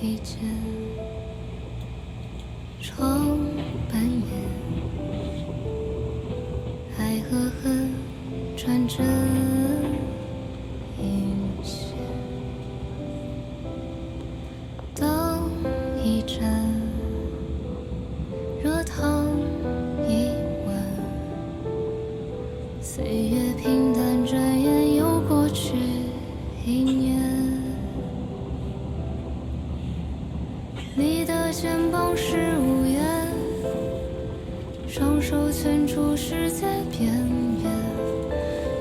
一间窗半圆，爱和恨穿针引线，灯一盏，热汤一碗，岁月平淡，转眼又过去一年。你的肩膀是无言，双手圈出世界边缘，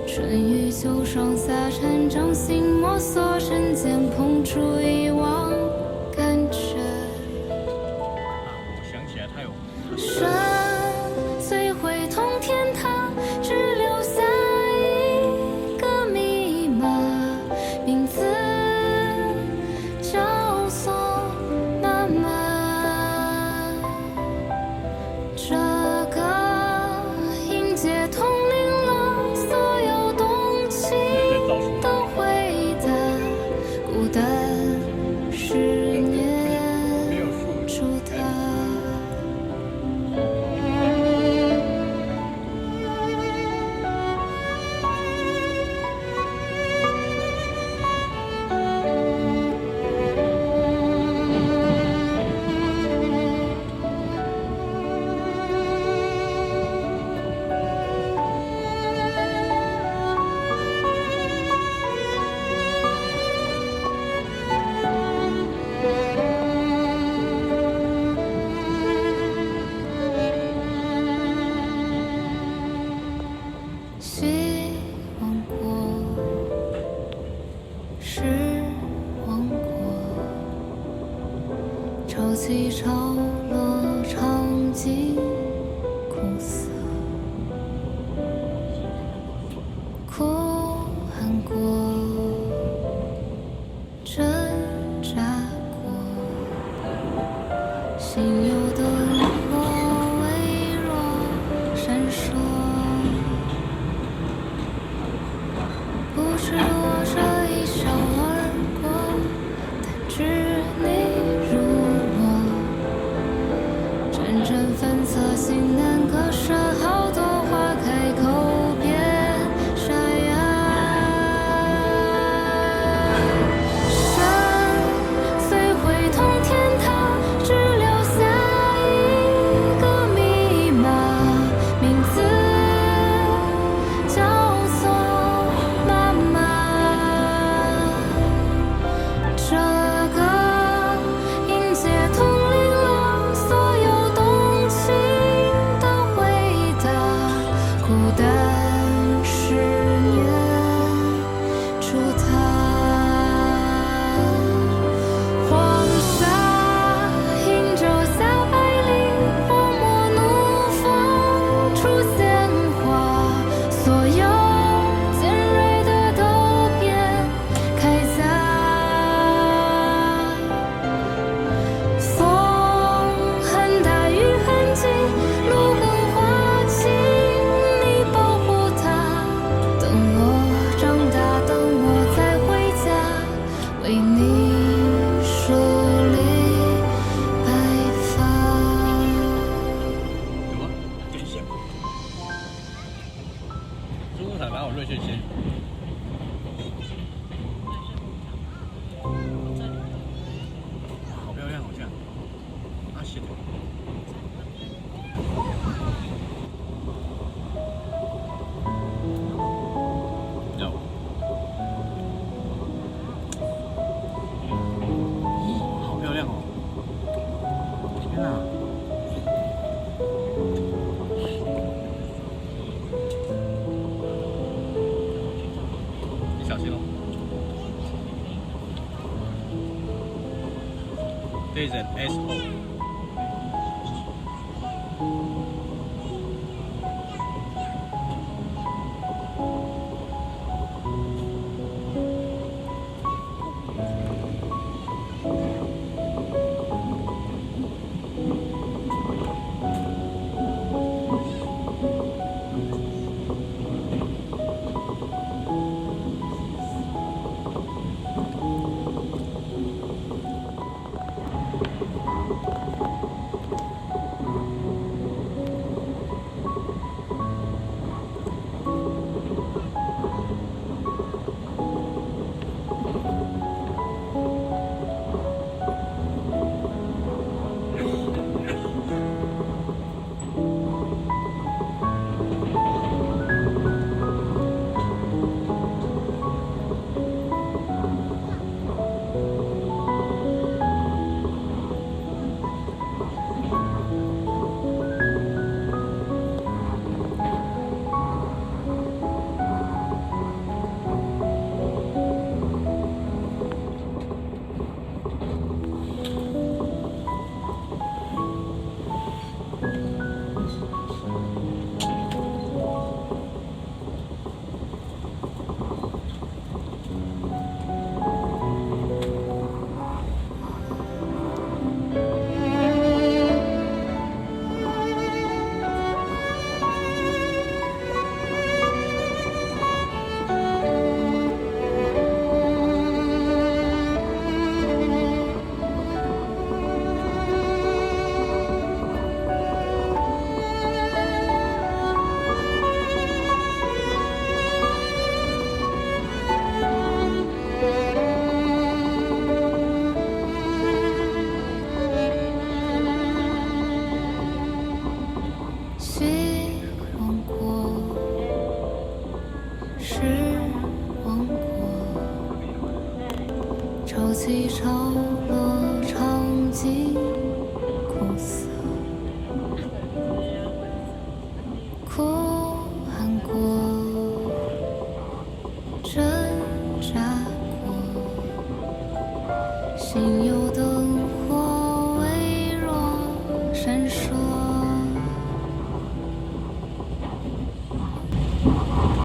春雨秋霜洒成掌心，摸索成茧，碰触遗忘感觉。我想起来，他有山摧毁通天塔，只留下一个密码，名字叫做妈妈。这个音节统领了所有动情的回答，孤单是念出它。希望过，失望过，潮起潮落，场景苦涩，哭喊过，挣扎过，心有的落微弱闪烁。不知我这一笑而过，但知你如我，阵阵反侧，心难割舍，好多话开口变沙哑。山摧毁通天塔，只留下一个密码，名字叫做妈妈。这个音节统领了所有动情的回答，孤单是念出它。黄沙映照下百里，荒漠怒放出鲜花，所有尖锐的都变铠甲。风很大雨很急，路更滑稽，你保护它，等我长大，等我再回家，为你梳理白发。有吗？真香！中国厂哪有瑞穗鲜鱼？好漂亮，好像。啊，是的。有。好漂亮哦！天哪！你小心哦。This is an SO。扎过，心有